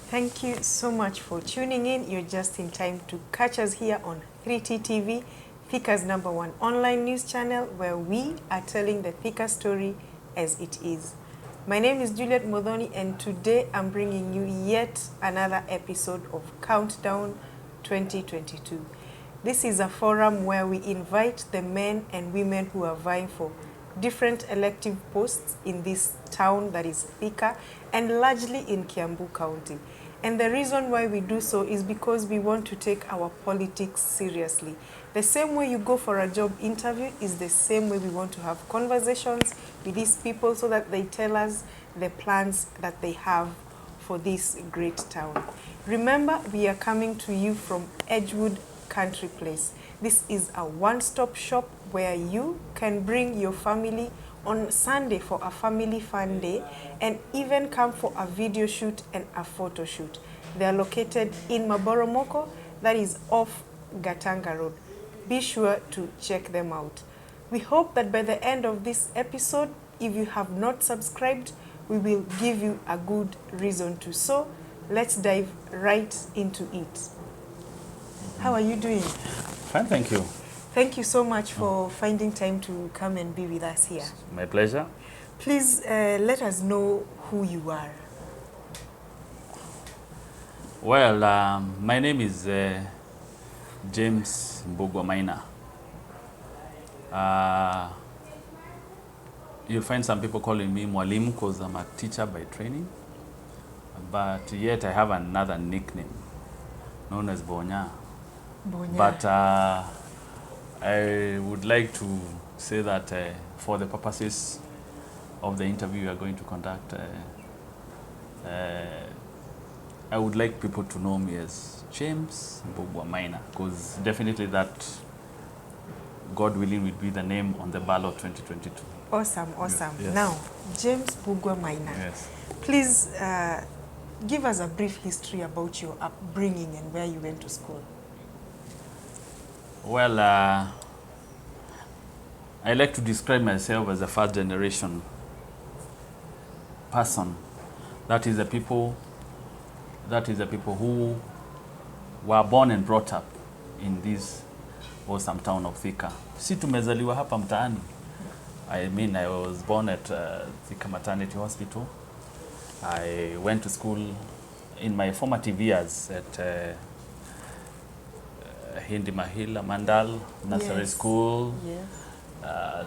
Thank you so much for tuning in. You're just in time to catch us here on 3T TV, Thika's #1 online news channel, where we are telling the Thika story as it is. My name is Juliet Modhoni, and today I'm bringing you yet another episode of Countdown 2022. This is a forum where we invite the men and women who are vying for different elective posts in this town that is Thika, and largely in Kiambu County. And the reason why we do so is because we want to take our politics seriously. The same way you go for a job interview is the same way we want to have conversations with these people so that they tell us the plans that they have for this great town. Remember, we are coming to you from Edgewood Country Place. This is a one-stop shop where you can bring your family on Sunday for a family fun day and even come for a video shoot and a photo shoot. They are located in Maboromoko, that is off Gatanga Road. Be sure to check them out. We hope that by the end of this episode, if you have not subscribed, we will give you a good reason to. So let's dive right into it. How are you doing? Fine, thank you. Thank you so much for finding time to come and be with us here. My pleasure. Please let us know who you are. Well, my name is James Maina. You'll find some people calling me Mwalimu because I'm a teacher by training. But yet I have another nickname known as Bonya. But I would like to say that for the purposes of the interview we are going to conduct, I would like people to know me as James Maina, because definitely that, God willing, will be the name on the ballot 2022. Awesome. Yes. Now, James Maina, yes. Please give us a brief history about your upbringing and where you went to school. Well, I like to describe myself as a first generation person. That is the people who were born and brought up in this awesome town of Thika. Si tumezaliwa hapa mtaani. I mean, I was born at Thika Maternity Hospital. I went to school in my formative years at Hindi Mahila Mandal Nursery School. Yes.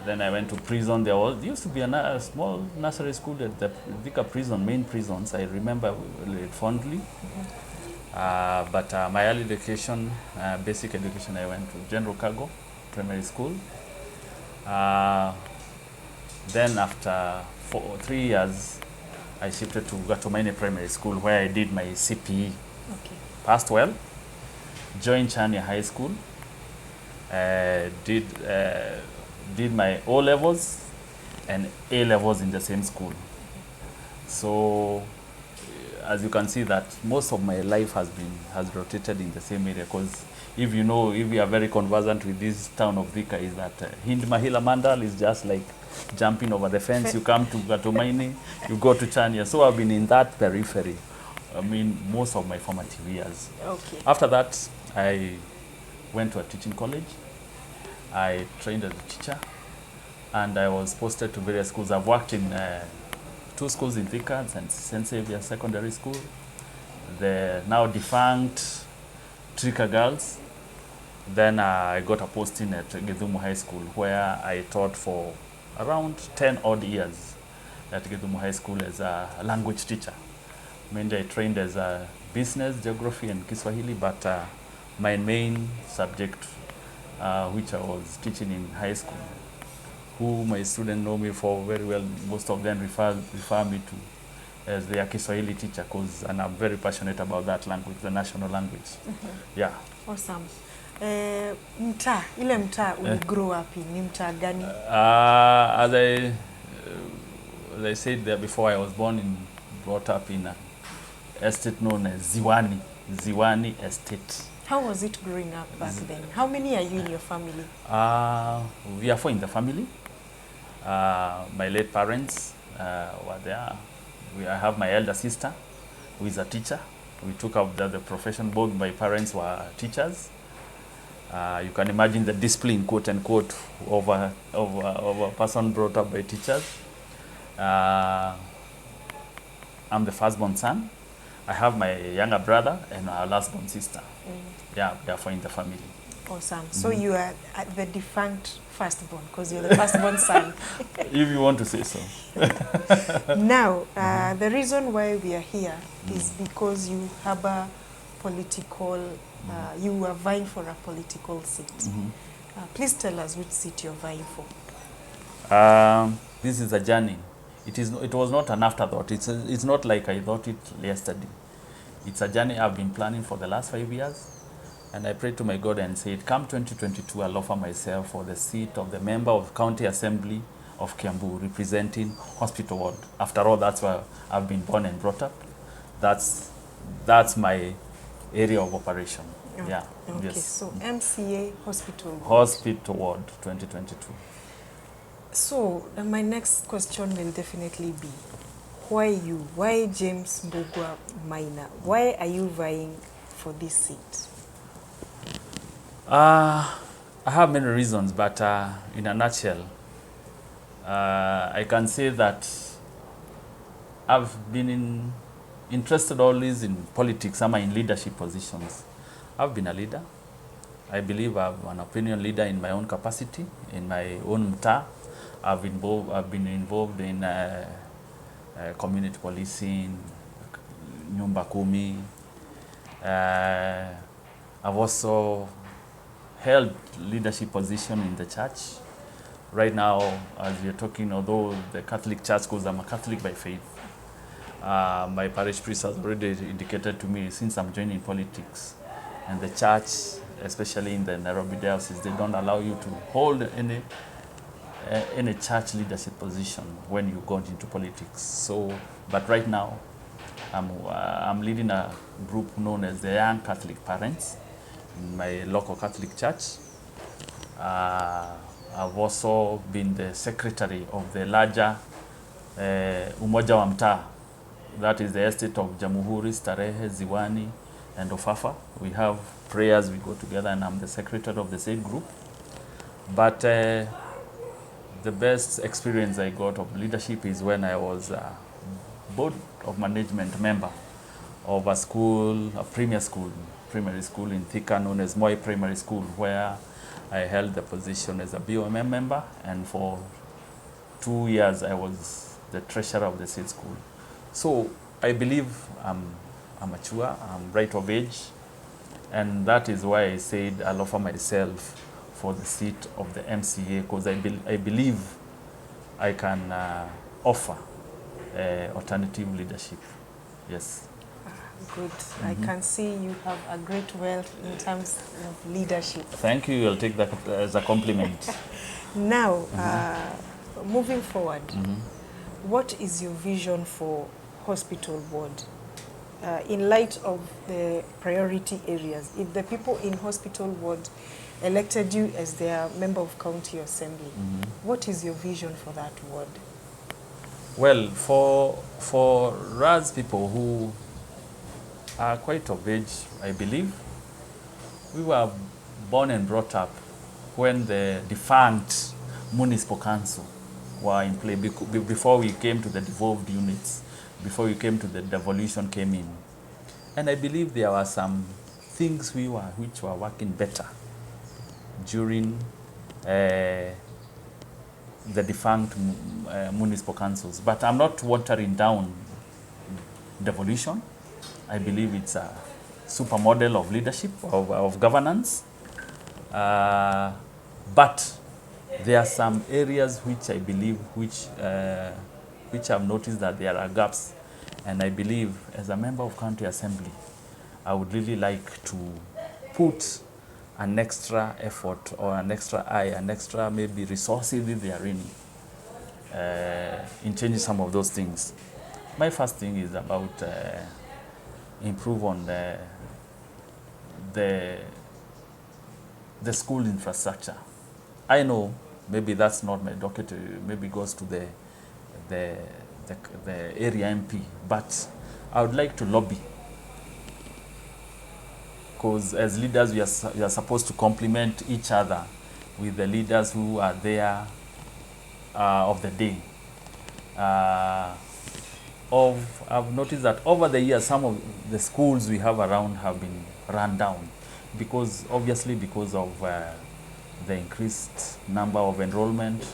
Then I went to prison. There used to be a small nursery school at the Thika prison, main prisons. I remember it fondly. But my early education, basic education, I went to General Cargo Primary School. Then after 3 years, I shifted to Maina Primary School, where I did my CPE. Okay. Passed well. Joined Chania High School. Did my O levels and A levels in the same school. So, as you can see, that most of my life has rotated in the same area. Because if you are very conversant with this town of Thika, is that Hindi Mahila Mandal is just like jumping over the fence. You come to Gatumaini, you go to Chania. So I've been in that periphery. I mean, most of my formative years. Okay. After that, I went to a teaching college. I trained as a teacher, and I was posted to various schools. I've worked in 2 schools in Thika, St. Xavier Secondary School, the now defunct Thika Girls. Then I got a posting at Githumu High School, where I taught for around 10 odd years at Githumu High School as a language teacher. Mainly I trained as a business, geography, and Kiswahili, but my main subject, which I was teaching in high school, who my students know me for very well, most of them refer me to as their Kiswahili teacher, and I'm very passionate about that language, the national language. Yeah. Awesome. Mtaa, ile mtaa grow up in, ni mtaa gani? As I said there before, I was brought up in an estate known as Ziwani Estate. How was it growing up back then? How many are you in your family? We are 4 in the family. My late parents were there. I have my elder sister, who is a teacher. We took up the profession. Both my parents were teachers. You can imagine the discipline, quote unquote, of a person brought up by teachers. I'm the firstborn son. I have my younger brother and our lastborn sister. Yeah, therefore in the family. Awesome. So you are the defunct firstborn because you're the firstborn son. If you want to say so. Now, the reason why we are here is because you have a political, you are vying for a political seat. Please tell us which seat you're vying for. This is a journey. It was not an afterthought. It's not like I thought it yesterday. It's a journey I've been planning for the last 5 years. And I prayed to my God and said, come 2022, I'll offer myself for the seat of the member of County Assembly of Kiambu, representing Hospital Ward. After all, that's where I've been born and brought up. That's my area of operation. Oh, yeah. Okay, Yes. so MCA Hospital Ward. Hospital Ward 2022. So my next question will definitely be, why you? Why James Mbugua Maina? Why are you vying for this seat? I have many reasons, but in a nutshell, I can say that I've been interested always in politics. I'm in leadership positions. I've been a leader. I believe I'm an opinion leader in my own capacity, in my own mtaa. I've been involved in community policing, Nyumba Kumi. I've also held leadership position in the church. Right now, as we're talking, although the Catholic Church, because I'm a Catholic by faith, my parish priest has already indicated to me since I'm joining politics, and the church, especially in the Nairobi diocese, they don't allow you to hold any church leadership position when you go into politics. So, but right now, I'm leading a group known as the Young Catholic Parents in my local Catholic church. I've also been the secretary of the larger Umoja wa Mtaa. That is the estate of Jamuhuri, Starehe, Ziwani, and Ofafa. We have prayers, we go together, and I'm the secretary of the same group. But the best experience I got of leadership is when I was a board of management member of a school, a primary school in Thika known as Moi Primary School, where I held the position as a BOMM member, and for 2 years I was the treasurer of the said school. So I believe I'm mature, I'm right of age, and that is why I said I'll offer myself for the seat of the MCA, because I believe I can offer alternative leadership. Yes. Good. I can see you have a great wealth in terms of leadership. Thank you. I'll take that as a compliment. Now, moving forward, what is your vision for Hospital Ward? In light of the priority areas, if the people in Hospital Ward elected you as their member of county assembly, what is your vision for that ward? Well, for us people who are quite of age, I believe, we were born and brought up when the defunct municipal council were in play, before we came to the devolved units, before we came to the devolution came in. And I believe there were some things which were working better during the defunct municipal councils. But I'm not watering down devolution. I believe it's a super model of leadership, of governance. But there are some areas which I believe, which I've noticed that there are gaps. And I believe as a member of county assembly, I would really like to put an extra effort or an extra eye, an extra maybe resources if they are in changing some of those things. My first thing is about improve on the school infrastructure. I know maybe that's not my docket, maybe goes to the area MP, but I would like to lobby because as leaders we are supposed to complement each other with the leaders who are there of the day. I've noticed that over the years some of the schools we have around have been run down because because of the increased number of enrollment,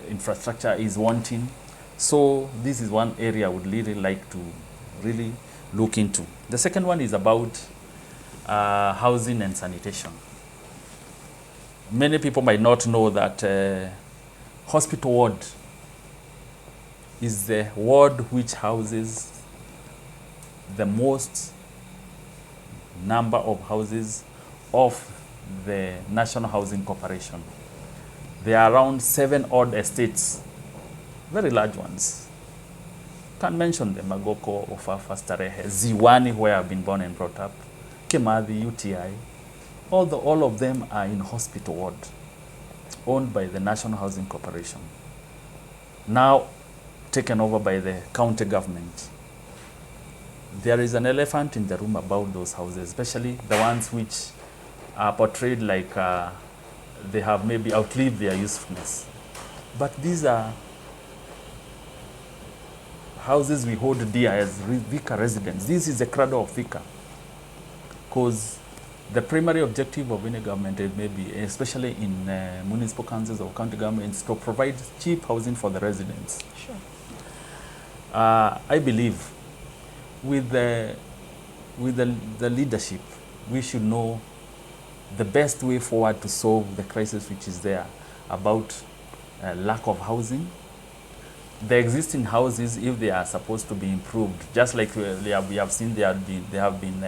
infrastructure is wanting. So this is one area I would really like to really look into. The second one is about housing and sanitation. Many people might not know that hospital ward is the ward which houses the most number of houses of the National Housing Corporation. There are around 7 odd estates, very large ones. Can't mention them: Magoko, Ofafa, Starehe, Ziwani, where I've been born and brought up, Kimathi, UTI. All of them are in hospital ward, owned by the National Housing Corporation, now taken over by the county government. There is an elephant in the room about those houses, especially the ones which are portrayed like they have maybe outlived their usefulness. But these are houses we hold dear as Thika residents. This is the cradle of Thika, because the primary objective of any government, maybe especially in municipal councils or county governments, to provide cheap housing for the residents. Sure. I believe with the leadership, we should know the best way forward to solve the crisis which is there about lack of housing. The existing houses, if they are supposed to be improved, just like we have seen there have been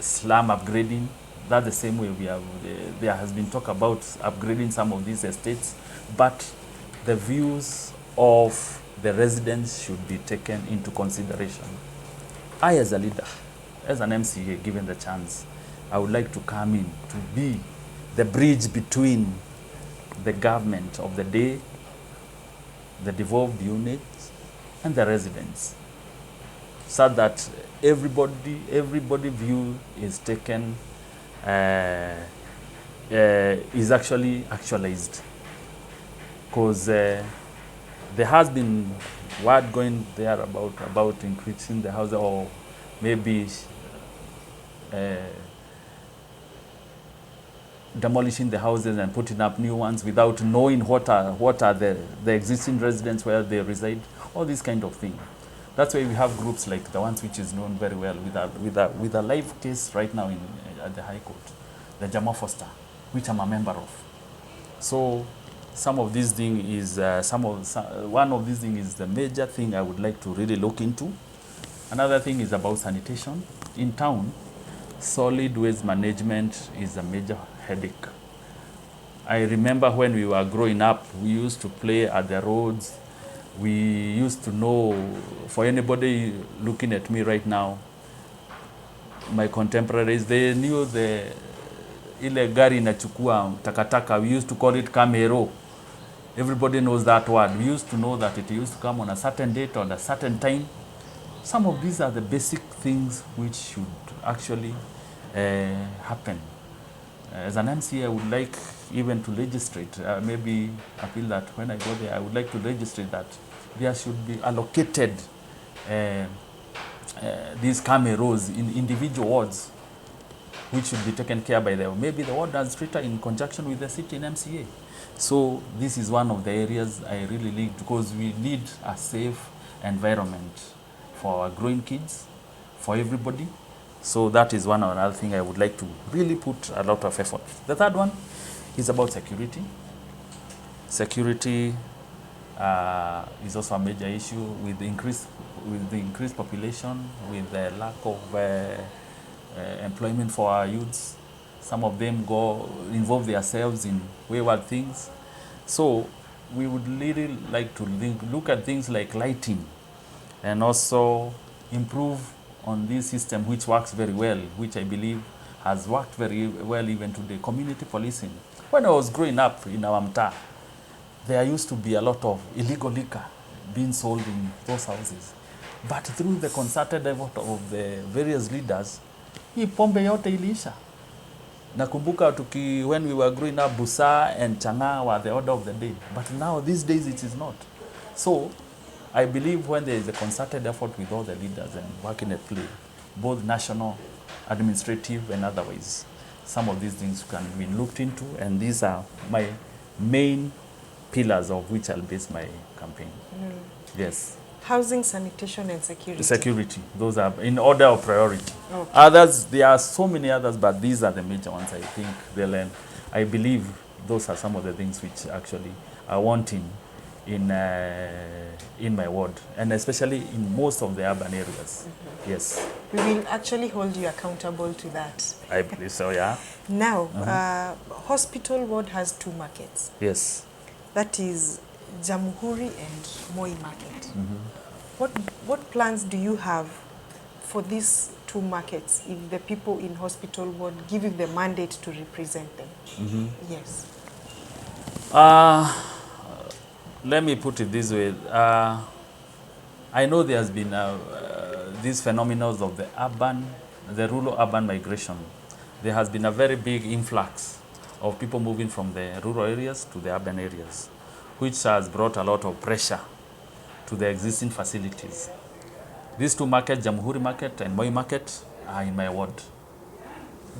slum upgrading. That's the same way there has been talk about upgrading some of these estates, but the views of the residents should be taken into consideration. I, as a leader, as an MCA, given the chance, I would like to come in to be the bridge between the government of the day, the devolved units, and the residents, so that everybody view is taken, is actually actualized. Because there has been word going there about increasing the house, or maybe demolishing the houses and putting up new ones without knowing what are the existing residents where they reside, all these kind of thing. That's why we have groups like the ones which is known very well with a live case right now at the High Court, the Jama Foster, which I'm a member of. So some of these things is one of these things is the major thing I would like to really look into. Another thing is about sanitation in town. Solid waste management is a major headache. I remember when we were growing up, we used to play at the roads. We used to know, for anybody looking at me right now, my contemporaries, they knew ile gari inachukua takataka. We used to call it kamero. Everybody knows that word. We used to know that it used to come on a certain date or a certain time. Some of these are the basic things which should actually happen. As an MC, I would like even to legislate, maybe appeal that when I go there, I would like to legislate that there should be allocated these cameras in individual wards, which should be taken care by them. Maybe the ward administrator in conjunction with the city and MCA. So this is one of the areas I really need, because we need a safe environment for our growing kids, for everybody. So that is one another thing I would like to really put a lot of effort. The third one is about security. Security is also a major issue with the increased population, with the lack of employment for our youths. Some of them involve themselves in wayward things. So we would really like to look at things like lighting, and also improve on this system which works very well, which I believe has worked very well even today, community policing. When I was growing up in our mtaa, there used to be a lot of illegal liquor being sold in those houses. but through the concerted effort of the various leaders, hii pombe yote iliisha. Nakumbuka when we were growing up, Busa and Changa were the order of the day. But now, these days, it is not. So, I believe when there is a concerted effort with all the leaders and working at play, both national, administrative, and otherwise, some of these things can be looked into, and these are my main pillars of which I'll base my campaign. Yes. Housing, sanitation, and security. Security. Those are in order of priority. Okay. Others, there are so many others, but these are the major ones. I think I believe those are some of the things which actually are wanting in my ward, and especially in most of the urban areas. Yes. We will actually hold you accountable to that. I believe so, yeah. Now, hospital ward has 2 markets. Yes. That is Jamhuri and Moi market. What plans do you have for these 2 markets if the people in hospital ward give you the mandate to represent them? Yes. Let me put it this way. I know there has been these phenomena of the rural-urban migration. There has been a very big influx of people moving from the rural areas to the urban areas, which has brought a lot of pressure to the existing facilities. These 2 markets, Jamhuri market and Moi market, are in my ward.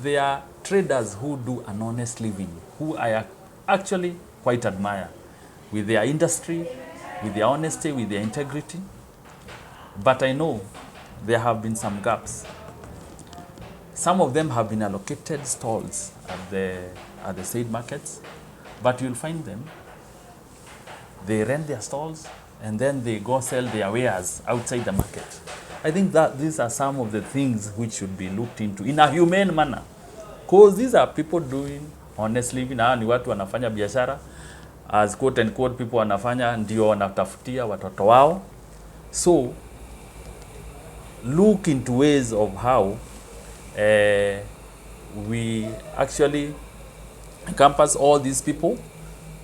They are traders who do an honest living, who I actually quite admire, with their industry, with their honesty, with their integrity. But I know there have been some gaps. Some of them have been allocated stalls at the said markets, but you'll find them, they rent their stalls, and then they go sell their wares outside the market. I think that these are some of the things which should be looked into in a humane manner. Because these are people doing honest living. Ni watu wanafanya biashara, as quote and quote people wanafanya, ndio wanatafutia watoto wao. So, look into ways of how we actually encompass all these people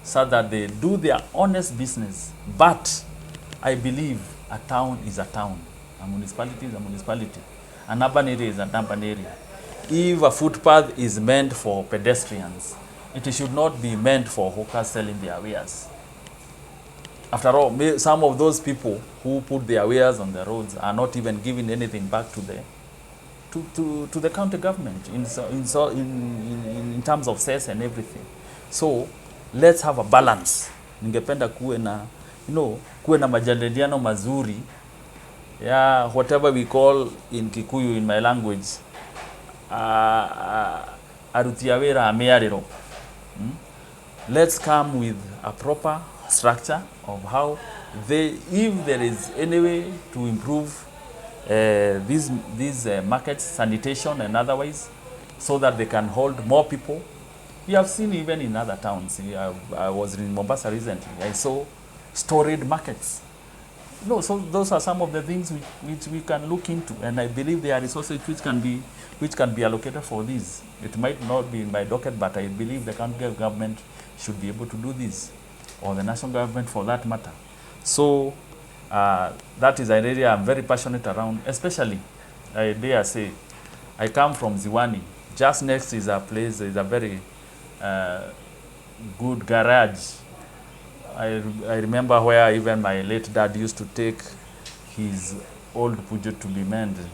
so that they do their honest business. But I believe a town is a town. A municipality is a municipality. An urban area is an urban area. If a footpath is meant for pedestrians, it should not be meant for hawkers selling their wares. After all, some of those people who put their wares on the roads are not even giving anything back to the county government in terms of sales and everything. So let's have a balance. Ningependa kuwe na majadiliano mazuri. Yeah, whatever we call in Kikuyu, in my language, arutiawera amearero. Let's come with a proper structure of how if there is any way to improve these markets, sanitation and otherwise, so that they can hold more people. We have seen even in other towns. I was in Mombasa recently. I saw storied markets. So those are some of the things which we can look into, and I believe there are resources which can be allocated for this. It might not be in my docket, but I believe the county government should be able to do this, or the national government for that matter. So that is an area I'm very passionate around, especially, I dare say, I come from Ziwani. Just next is a place, is a very good garage. I remember where even my late dad used to take his old Peugeot to be mended.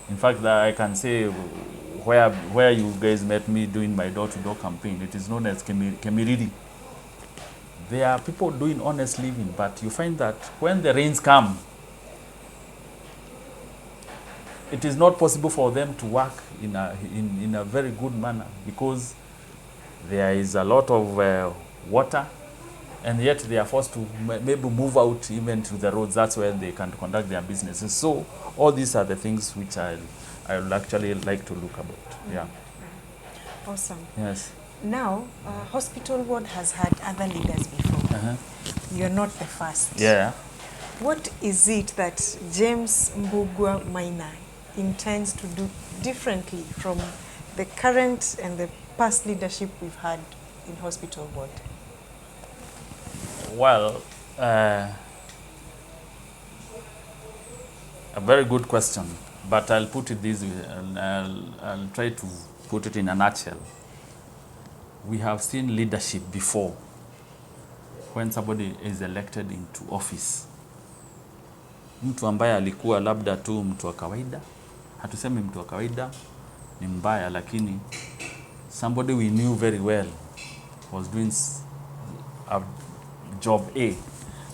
In fact, I can say where you guys met me doing my door-to-door campaign, it is known as Kemiriri. There are people doing honest living, but you find that when the rains come, it is not possible for them to work in a very good manner, because there is a lot of water, and yet they are forced to maybe move out even to the roads. That's where they can conduct their businesses. So all these are the things which I would actually like to look about. Yeah. Awesome. Yes. Now, hospital ward has had other leaders before. You're not the first. Yeah. What is it that James Mbugua Maina intends to do differently from the current and the past leadership we've had in hospital ward? Well, A very good question, but I'll put it this way, and I'll try to put it in a nutshell. We have seen leadership before when somebody is elected into office. Mtu ambaye alikuwa labda tu mtu wa kawaida, hatusemi mtu wa kawaida ni mbaya, lakini somebody we knew very well was doing a job A.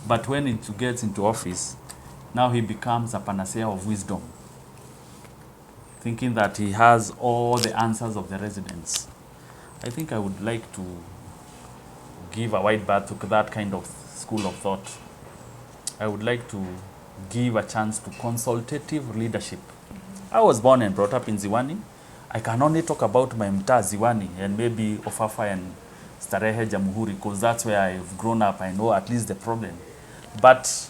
But when it gets into office, now he becomes a panacea of wisdom, thinking that he has all the answers of the residents. I think I would like to give a wide berth to that kind of school of thought. I would like to give a chance to consultative leadership. I was born and brought up in Ziwani. I can only talk about my mtaa Ziwani and maybe Ofafa and Starehe Jamhuri, because that's where I've grown up. I know at least the problem. But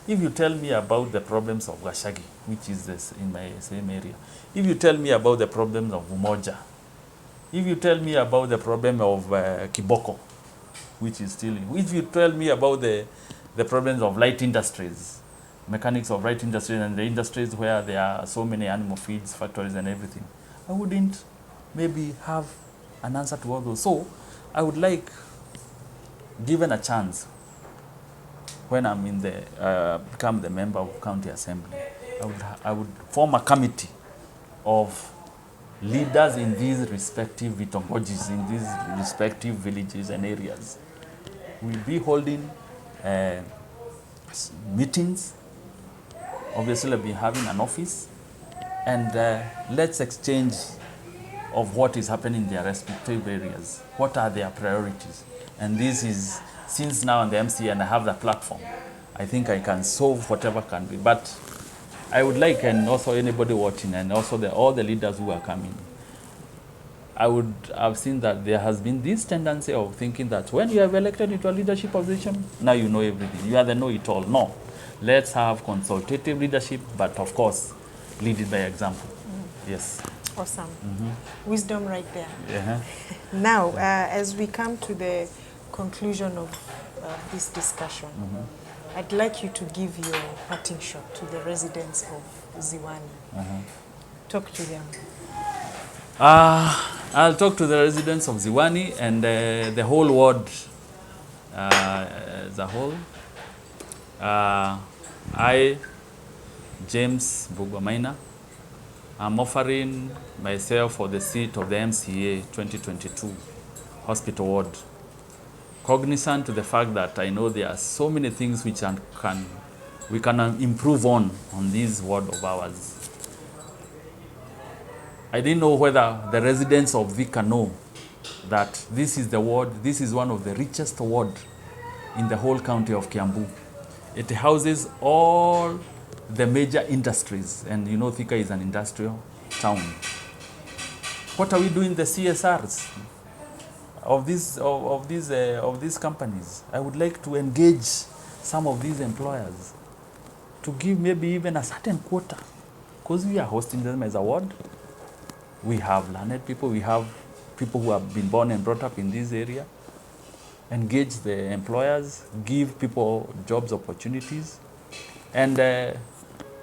if you tell me about the problems of Gashagi, which is this in my same area, if you tell me about the problems of Umoja, if you tell me about the problem of Kiboko, which is still, if you tell me about the problems of light industries, mechanics of light industries and the industries where there are so many animal feeds, factories and everything, I wouldn't maybe have an answer to all those. So I would like, given a chance, when I'm in the, become the member of county assembly, I would form a committee of leaders in these respective vitongojis, in these respective villages and areas. We'll be holding meetings. Obviously, we'll be having an office, and let's exchange of what is happening in their respective areas. What are their priorities? And this is, since now I'm the MCA and I have the platform, I think I can solve whatever can be. But I would like, and also anybody watching, and also all the leaders who are coming, I've seen that there has been this tendency of thinking that when you have elected into a leadership position, now you know everything. You are the know-it-all. No. Let's have consultative leadership, but of course, lead it by example. Yes. Awesome. Wisdom right there. Yeah. Now, as we come to the conclusion of this discussion, I'd like you to give your parting shot to the residents of Ziwani. Talk to them. I'll talk to the residents of Ziwani and the whole ward as a whole. I, James Maina, I'm offering myself for the seat of the MCA 2022 Hospital Ward, cognizant to the fact that I know there are so many things which we can improve on this ward of ours. I didn't know whether the residents of Thika know that this is the ward, this is one of the richest ward in the whole county of Kiambu. It houses all the major industries, and you know Thika is an industrial town. What are we doing the CSRs of these companies? I would like to engage some of these employers to give maybe even a certain quota, because we are hosting them as a ward. We have learned people, we have people who have been born and brought up in this area. Engage the employers, give people jobs opportunities. And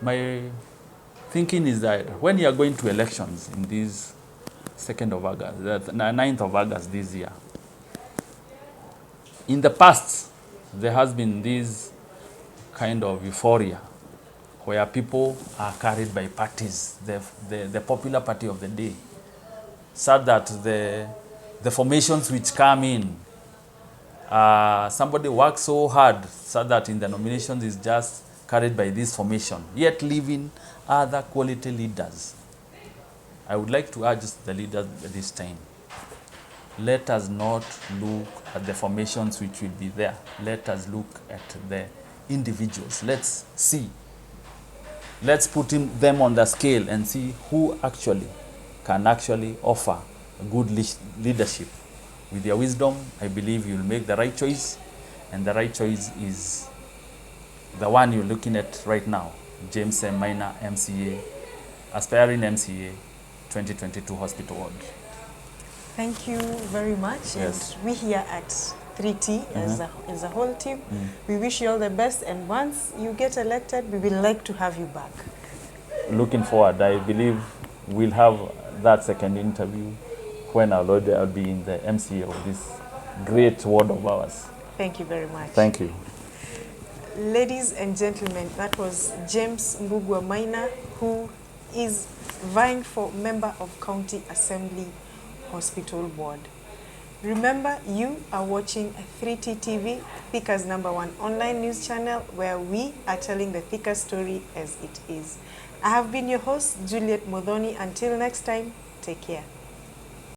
my thinking is that when you are going to elections in this 2nd of August, 9th of August this year, in the past, there has been this kind of euphoria where people are carried by parties, the popular party of the day, so that the formations which come in, somebody works so hard so that in the nominations is just carried by this formation, yet leaving other quality leaders. I would like to urge the leaders this time, let us not look at the formations which will be there. Let us look at the individuals. Let's see. Let's put them on the scale and see who actually can offer good leadership. With your wisdom, I believe you'll make the right choice, and the right choice is the one you're looking at right now, James M. Maina, MCA, aspiring MCA, 2022 Hospital Ward. Thank you very much. Yes. And we here at 3T as a whole team. We wish you all the best, and once you get elected, we will like to have you back. Looking forward. I believe we'll have that second interview when I'll be in the MC of this great ward of ours. Thank you very much. Thank you. Ladies and gentlemen, that was James Mbugua Maina, who is vying for Member of County Assembly Hospital Board. Remember, you are watching 3T TV, Thika's #1 online news channel, where we are telling the Thika story as it is. I have been your host, Juliet Modhoni. Until next time, take care.